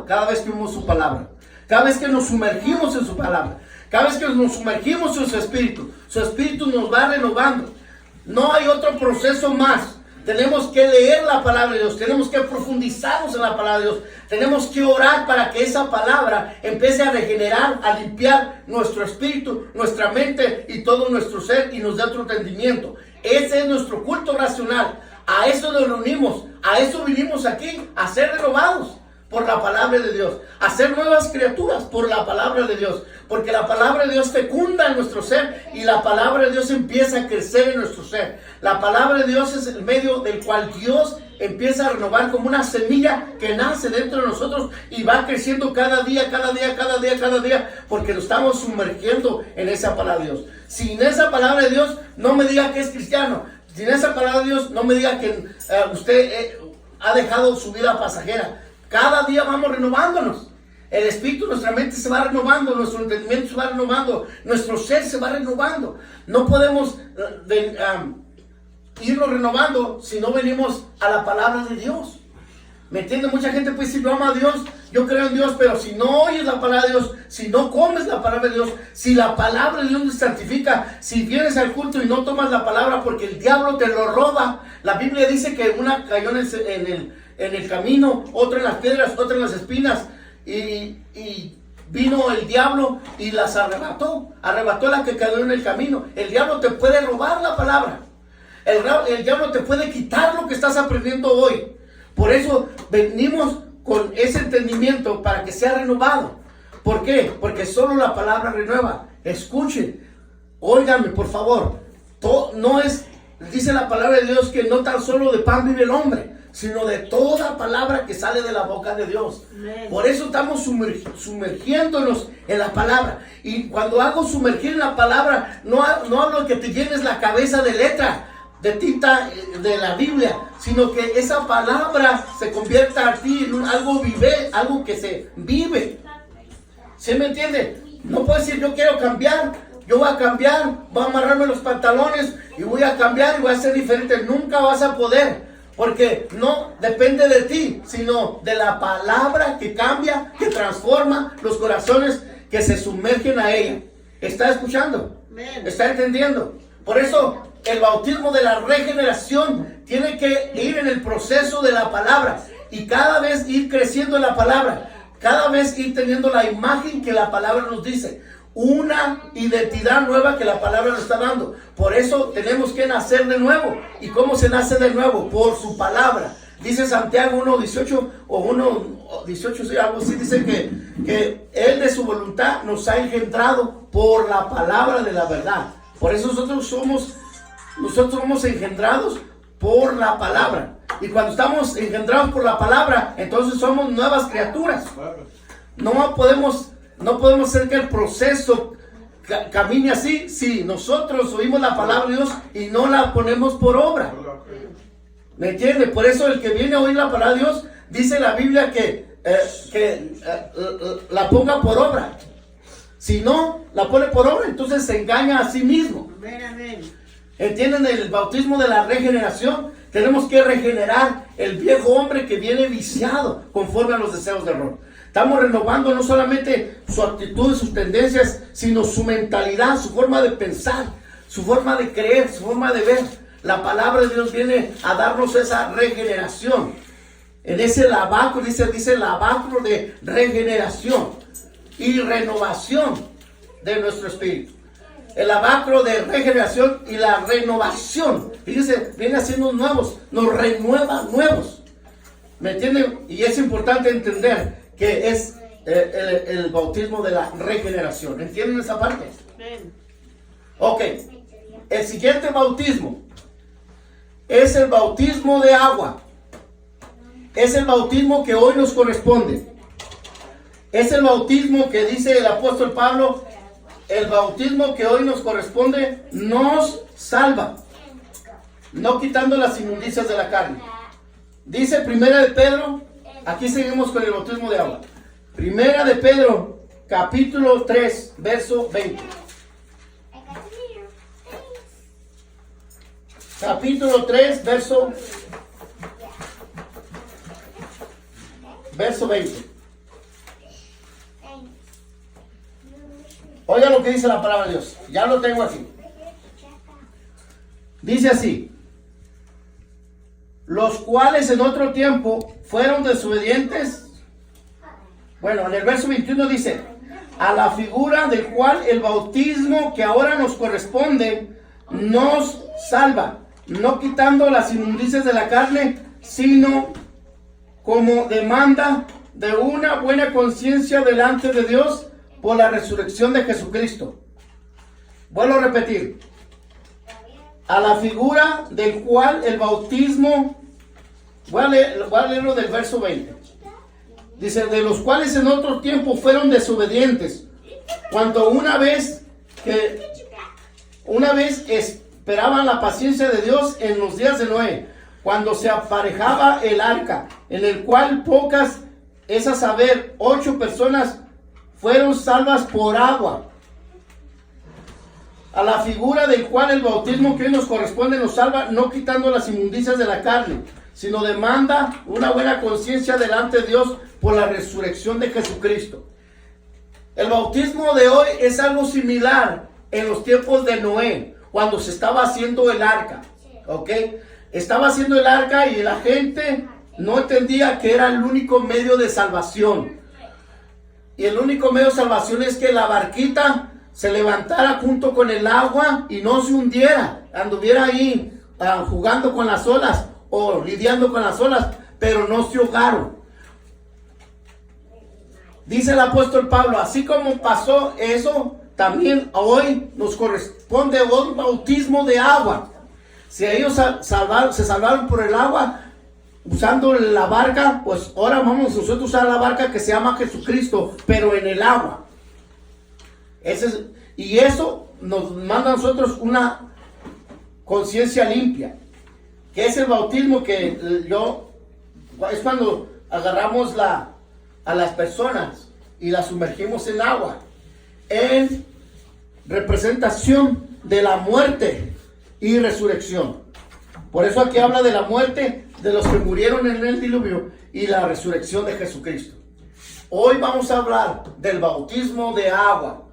cada vez que oímos su palabra. Cada vez que nos sumergimos en su palabra. Cada vez que nos sumergimos en su espíritu nos va renovando. No hay otro proceso más. Tenemos que leer la palabra de Dios, tenemos que profundizarnos en la palabra de Dios, tenemos que orar para que esa palabra empiece a regenerar, a limpiar nuestro espíritu, nuestra mente y todo nuestro ser y nos dé otro entendimiento. Ese es nuestro culto racional. A eso nos reunimos, a eso vinimos aquí, a ser renovados por la palabra de Dios, a ser nuevas criaturas por la palabra de Dios, porque la palabra de Dios fecunda en nuestro ser y la palabra de Dios empieza a crecer en nuestro ser. La palabra de Dios es el medio del cual Dios empieza a renovar como una semilla que nace dentro de nosotros y va creciendo cada día, porque nos estamos sumergiendo en esa palabra de Dios. Sin esa palabra de Dios, no me diga que es cristiano. Sin esa palabra de Dios, no me diga que usted ha dejado su vida pasajera. Cada día vamos renovándonos. El espíritu, nuestra mente se va renovando, nuestro entendimiento se va renovando, nuestro ser se va renovando. No podemos irnos renovando si no venimos a la palabra de Dios. ¿Me entiende? Mucha gente puede decir, yo amo a Dios, yo creo en Dios, pero si no oyes la palabra de Dios, si no comes la palabra de Dios, si la palabra de Dios te santifica, si vienes al culto y no tomas la palabra porque el diablo te lo roba. La Biblia dice que una cayó en el camino, otra en las piedras, otra en las espinas, y vino el diablo y las arrebató la que cayó en el camino. El diablo te puede robar la palabra, el diablo te puede quitar lo que estás aprendiendo hoy. Por eso venimos con ese entendimiento para que sea renovado. ¿Por qué? Porque solo la palabra renueva. Escuchen, óiganme por favor, no es, dice la palabra de Dios que no tan solo de pan vive el hombre, sino de toda palabra que sale de la boca de Dios. Amén. Por eso estamos sumergiéndonos en la palabra. Y cuando hago sumergir en la palabra, no hablo de que te llenes la cabeza de letra, de tinta de la Biblia, sino que esa palabra se convierta a ti en algo que se vive. ¿Sí me entiende? No puedes decir, yo quiero cambiar, yo voy a cambiar, voy a amarrarme los pantalones y voy a cambiar y voy a ser diferente. Nunca vas a poder. Porque no depende de ti, sino de la palabra que cambia, que transforma los corazones que se sumergen a ella. ¿Está escuchando? ¿Está entendiendo? Por eso el bautismo de la regeneración tiene que ir en el proceso de la palabra y cada vez ir creciendo en la palabra, cada vez ir teniendo la imagen que la palabra nos dice. Una identidad nueva que la palabra nos está dando. Por eso tenemos que nacer de nuevo. ¿Y cómo se nace de nuevo? Por su palabra. Dice Santiago 1:18 o 1:18, sí, algo así, dice que Él de su voluntad nos ha engendrado por la palabra de la verdad. Por eso nosotros somos engendrados por la palabra. Y cuando estamos engendrados por la palabra, entonces somos nuevas criaturas. No podemos hacer que el proceso camine así si nosotros oímos la palabra de Dios y no la ponemos por obra. ¿Me entiende? Por eso el que viene a oír la palabra de Dios, dice la Biblia que la ponga por obra. Si no la pone por obra, entonces se engaña a sí mismo. ¿Entienden? El bautismo de la regeneración. Tenemos que regenerar el viejo hombre que viene viciado conforme a los deseos del error. Estamos renovando no solamente su actitud, sus tendencias, sino su mentalidad, su forma de pensar, su forma de creer, su forma de ver. La palabra de Dios viene a darnos esa regeneración. En ese lavacro, dice lavacro de regeneración y renovación de nuestro espíritu. El lavacro de regeneración y la renovación. Fíjense, viene haciendo nuevos, nos renueva nuevos. ¿Me entienden? Y es importante entender que es el bautismo de la regeneración. ¿Entienden esa parte? Ok. El siguiente bautismo es el bautismo de agua. Es el bautismo que hoy nos corresponde. Es el bautismo que dice el apóstol Pablo, el bautismo que hoy nos corresponde nos salva, no quitando las inmundicias de la carne. Dice Primera de Pedro, aquí seguimos con el bautismo de agua. Primera de Pedro, capítulo 3, verso 20. Capítulo 3, verso 20. Oiga lo que dice la palabra de Dios. Ya lo tengo aquí. Dice así: los cuales en otro tiempo fueron desobedientes. Bueno, en el verso 21 dice: a la figura del cual el bautismo que ahora nos corresponde nos salva, no quitando las inmundicias de la carne, sino como demanda de una buena conciencia delante de Dios por la resurrección de Jesucristo. Vuelvo a repetir: a la figura del cual el bautismo, voy a leerlo del verso 20. Dice: de los cuales en otro tiempo fueron desobedientes, cuando una vez esperaban la paciencia de Dios en los días de Noé, cuando se aparejaba el arca, en el cual pocas, es a saber, 8 personas, fueron salvas por agua. A la figura del cual el bautismo que hoy nos corresponde nos salva, no quitando las inmundicias de la carne, sino demanda una buena conciencia delante de Dios por la resurrección de Jesucristo. El bautismo de hoy es algo similar en los tiempos de Noé, cuando se estaba haciendo el arca. ¿Ok? Estaba haciendo el arca y la gente no entendía que era el único medio de salvación. Y el único medio de salvación es que la barquita se levantara junto con el agua y no se hundiera, anduviera ahí jugando con las olas o lidiando con las olas, pero no se ahogaron. Dice el apóstol Pablo: así como pasó eso, también hoy nos corresponde un bautismo de agua. Si ellos se salvaron por el agua usando la barca, pues ahora vamos nosotros a usar la barca que se llama Jesucristo, pero en el agua. Y eso nos manda a nosotros una conciencia limpia, que es el bautismo que es cuando agarramos a las personas y las sumergimos en agua, en representación de la muerte y resurrección. Por eso aquí habla de la muerte de los que murieron en el diluvio y la resurrección de Jesucristo. Hoy vamos a hablar del bautismo de agua.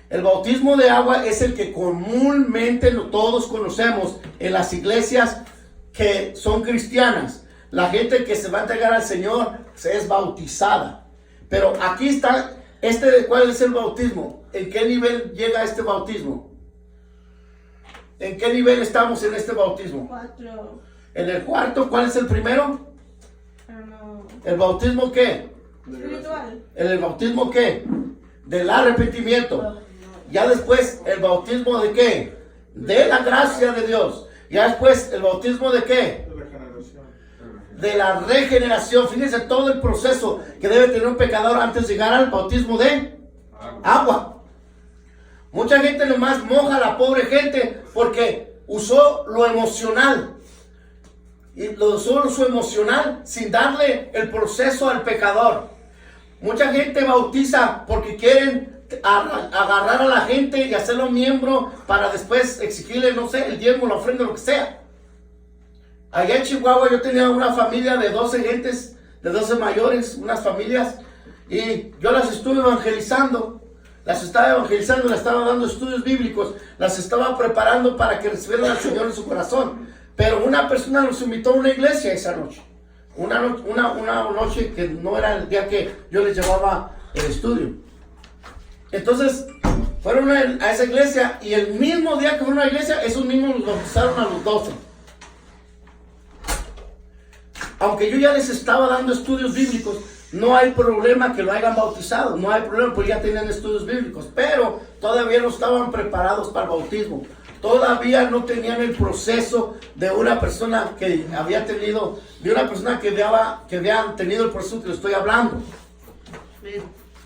El bautismo de agua es el que comúnmente todos conocemos en las iglesias que son cristianas. La gente que se va a entregar al Señor es bautizada. Pero aquí está, ¿cuál es el bautismo? ¿En qué nivel llega este bautismo? ¿En qué nivel estamos en este bautismo? 4. En el cuarto. ¿Cuál es el primero? No. ¿El bautismo qué? Espiritual. ¿El bautismo qué? Del arrepentimiento. Ya después, ¿el bautismo de qué? De la gracia de Dios. Ya después, ¿el bautismo de qué? De la regeneración. Fíjense todo el proceso que debe tener un pecador antes de llegar al bautismo de agua. Mucha gente nomás moja a la pobre gente porque usó lo emocional. Y lo usó su emocional sin darle el proceso al pecador. Mucha gente bautiza porque quieren agarrar a la gente y hacerlo miembro para después exigirle, no sé, el diezmo, la ofrenda, lo que sea. Allá en Chihuahua yo tenía una familia de 12 gentes, de 12 mayores, unas familias, y yo las estuve evangelizando, las estaba dando estudios bíblicos, las estaba preparando para que recibieran al Señor en su corazón. Pero una persona nos invitó a una iglesia esa noche, una noche que no era el día que yo les llevaba el estudio. Entonces fueron a esa iglesia y el mismo día que fueron a la iglesia, esos mismos los bautizaron a los 12. Aunque yo ya les estaba dando estudios bíblicos, no hay problema que lo hayan bautizado, no hay problema porque ya tenían estudios bíblicos, pero todavía no estaban preparados para el bautismo, todavía no tenían el proceso de una persona que había tenido, de una persona que había tenido el proceso que le estoy hablando.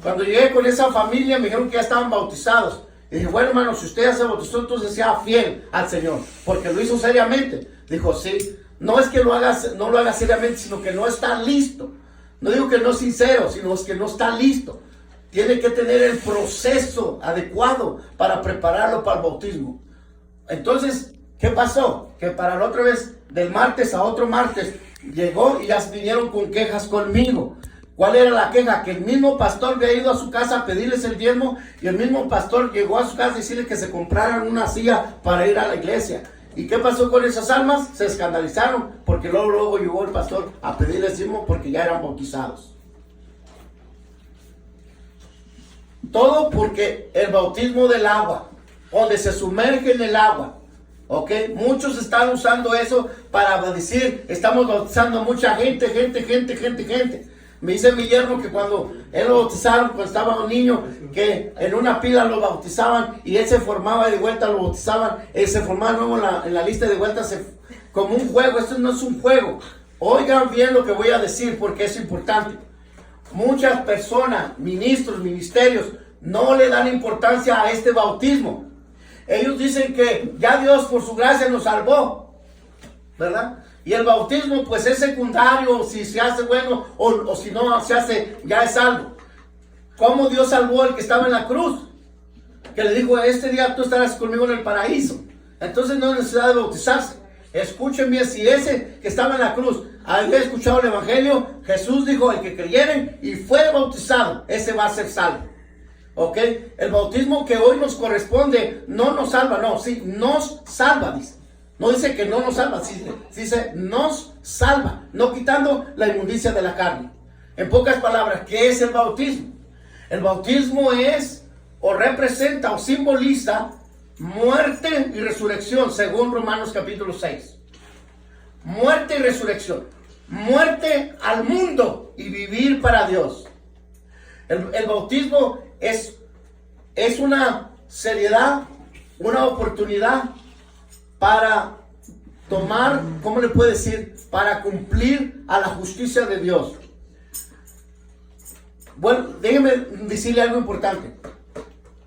Cuando llegué con esa familia me dijeron que ya estaban bautizados. Y dije, bueno hermano, si usted ya se bautizó, entonces sea fiel al Señor, porque lo hizo seriamente. Dijo, sí, no es que no lo haga seriamente, sino que no está listo. No digo que no es sincero, sino es que no está listo. Tiene que tener el proceso adecuado para prepararlo para el bautismo. Entonces, ¿qué pasó? Que para la otra vez, del martes a otro martes, llegó y ya vinieron con quejas conmigo. ¿Cuál era la queja? Que el mismo pastor había ido a su casa a pedirles el diezmo y el mismo pastor llegó a su casa a decirle que se compraran una silla para ir a la iglesia. ¿Y qué pasó con esas almas? Se escandalizaron porque luego llegó el pastor a pedirles diezmo porque ya eran bautizados. Todo porque el bautismo del agua, donde se sumerge en el agua, ¿ok? Muchos están usando eso para decir, estamos bautizando a mucha gente. Me dice mi yerno que cuando él lo bautizaron, cuando estaba un niño, que en una pila lo bautizaban y él se formaba y de vuelta lo bautizaban, él se formaba nuevo en la lista de vuelta, como un juego. Esto no es un juego. Oigan bien lo que voy a decir porque es importante. Muchas personas, ministros, ministerios, no le dan importancia a este bautismo. Ellos dicen que ya Dios por su gracia nos salvó, ¿verdad? Y el bautismo pues es secundario, si se hace bueno o si no se hace, ya es salvo. ¿Cómo Dios salvó al que estaba en la cruz? Que le dijo, este día tú estarás conmigo en el paraíso. Entonces no hay necesidad de bautizarse. Escuchen bien, si ese que estaba en la cruz había escuchado el evangelio, Jesús dijo, el que creyere y fue bautizado, ese va a ser salvo. ¿Ok? El bautismo que hoy nos corresponde no nos salva, no, sí, nos salva, dice. No dice que no nos salva, dice nos salva, no quitando la inmundicia de la carne. En pocas palabras, ¿qué es el bautismo? El bautismo es o representa o simboliza muerte y resurrección, según Romanos capítulo 6. Muerte y resurrección. Muerte al mundo y vivir para Dios. El bautismo es una seriedad, una oportunidad para tomar, ¿cómo le puedo decir? Para cumplir a la justicia de Dios. Bueno, déjeme decirle algo importante.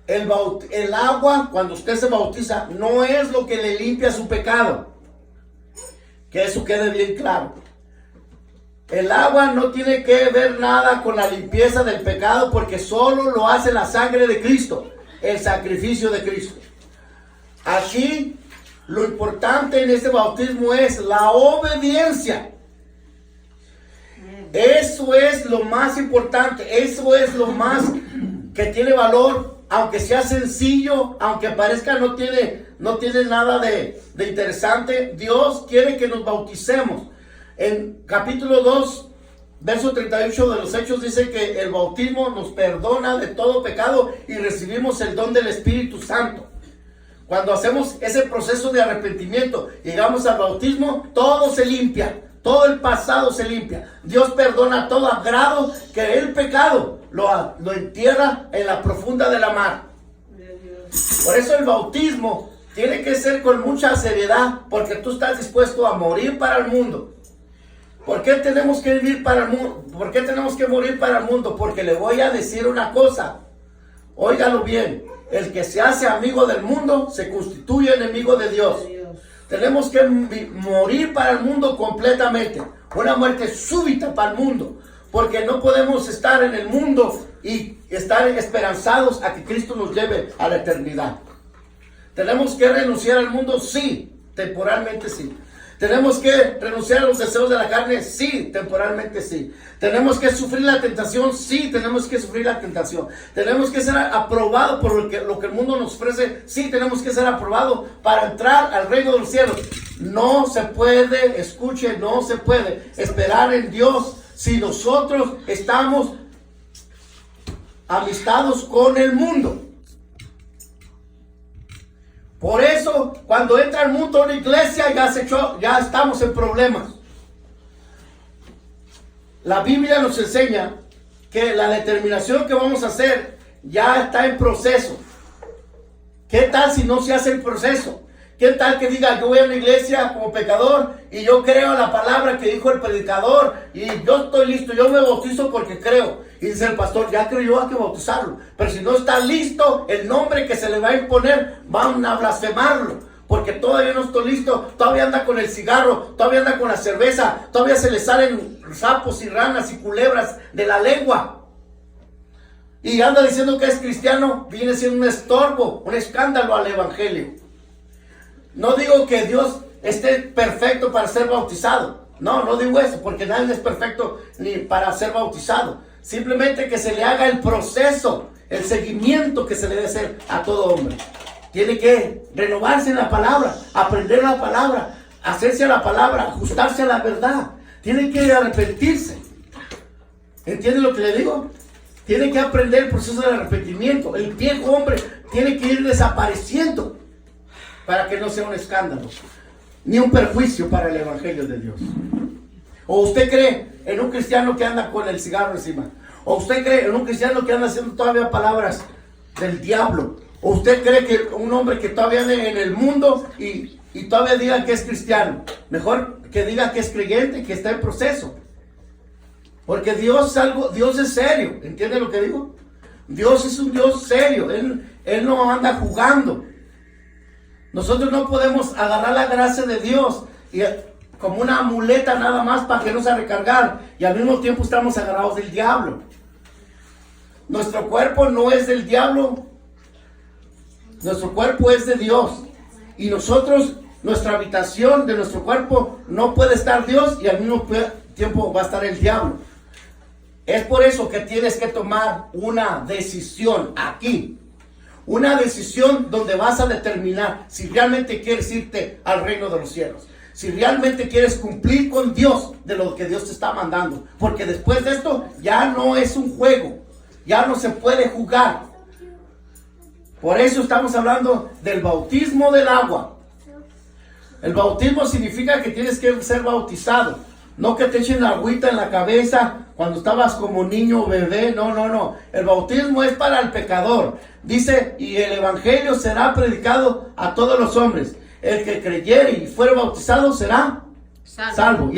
El agua, cuando usted se bautiza, no es lo que le limpia su pecado. Que eso quede bien claro. El agua no tiene que ver nada con la limpieza del pecado porque solo lo hace la sangre de Cristo, el sacrificio de Cristo. Aquí lo importante en este bautismo es la obediencia. Eso es lo más importante, eso es lo más que tiene valor, aunque sea sencillo, aunque parezca no tiene nada de interesante. Dios quiere que nos bauticemos. En capítulo 2, verso 38 de los Hechos dice que el bautismo nos perdona de todo pecado y recibimos el don del Espíritu Santo. Cuando hacemos ese proceso de arrepentimiento, llegamos al bautismo, todo se limpia, todo el pasado se limpia. Dios perdona todo a grado que el pecado lo entierra en la profunda de la mar. Por eso el bautismo tiene que ser con mucha seriedad, porque tú estás dispuesto a morir para el mundo. ¿Por qué tenemos que vivir para el mundo? ¿Por qué tenemos que morir para el mundo? Porque le voy a decir una cosa. Óigalo bien. El que se hace amigo del mundo se constituye enemigo de Dios. Tenemos que morir para el mundo completamente. Una muerte súbita para el mundo. Porque no podemos estar en el mundo y estar esperanzados a que Cristo nos lleve a la eternidad. ¿Tenemos que renunciar al mundo? Sí, temporalmente sí. ¿Tenemos que renunciar a los deseos de la carne? Sí, temporalmente sí. ¿Tenemos que sufrir la tentación? Sí, tenemos que sufrir la tentación. ¿Tenemos que ser aprobados por lo que el mundo nos ofrece? Sí, tenemos que ser aprobados para entrar al reino de los cielos. No se puede, escuche, no se puede esperar en Dios si nosotros estamos amistados con el mundo. Por eso, cuando entra el mundo a la iglesia, ya estamos en problemas. La Biblia nos enseña que la determinación que vamos a hacer ya está en proceso. ¿Qué tal si no se hace el proceso? ¿Qué tal que diga, yo voy a la iglesia como pecador y yo creo la palabra que dijo el predicador y yo estoy listo, yo me bautizo porque creo? Y dice el pastor, ya creyó, hay que bautizarlo. Pero si no está listo, el nombre que se le va a imponer, van a blasfemarlo. Porque todavía no estoy listo, todavía anda con el cigarro, todavía anda con la cerveza, todavía se le salen sapos y ranas y culebras de la lengua. Y anda diciendo que es cristiano, viene siendo un estorbo, un escándalo al evangelio. No digo que Dios esté perfecto para ser bautizado. No, no digo eso, porque nadie es perfecto ni para ser bautizado. Simplemente que se le haga el proceso, el seguimiento que se le debe hacer a todo hombre. Tiene que renovarse en la palabra, aprender la palabra, hacerse a la palabra, ajustarse a la verdad. Tiene que arrepentirse. ¿Entiende lo que le digo? Tiene que aprender el proceso del arrepentimiento. El viejo hombre tiene que ir desapareciendo para que no sea un escándalo ni un perjuicio para el evangelio de Dios. ¿O usted cree en un cristiano que anda con el cigarro encima? ¿O usted cree en un cristiano que anda haciendo todavía palabras del diablo? ¿O usted cree que un hombre que todavía anda en el mundo y todavía diga que es cristiano? Mejor que diga que es creyente, que está en proceso. Porque Dios es serio. ¿Entiende lo que digo? Dios es un Dios serio. Él no anda jugando. Nosotros no podemos agarrar la gracia de Dios y como una muleta nada más para que nos a recargar, y al mismo tiempo estamos agarrados del diablo. Nuestro cuerpo no es del diablo, nuestro cuerpo es de Dios, y nosotros, nuestra habitación de nuestro cuerpo no puede estar Dios y al mismo tiempo va a estar el diablo. Es por eso que tienes que tomar una decisión aquí. Una decisión donde vas a determinar si realmente quieres irte al reino de los cielos. Si realmente quieres cumplir con Dios de lo que Dios te está mandando. Porque después de esto ya no es un juego. Ya no se puede jugar. Por eso estamos hablando del bautismo del agua. El bautismo significa que tienes que ser bautizado. No que te echen agüita en la cabeza cuando estabas como niño o bebé. No. El bautismo es para el pecador. Dice, y el evangelio será predicado a todos los hombres. El que creyere y fuere bautizado será salvo.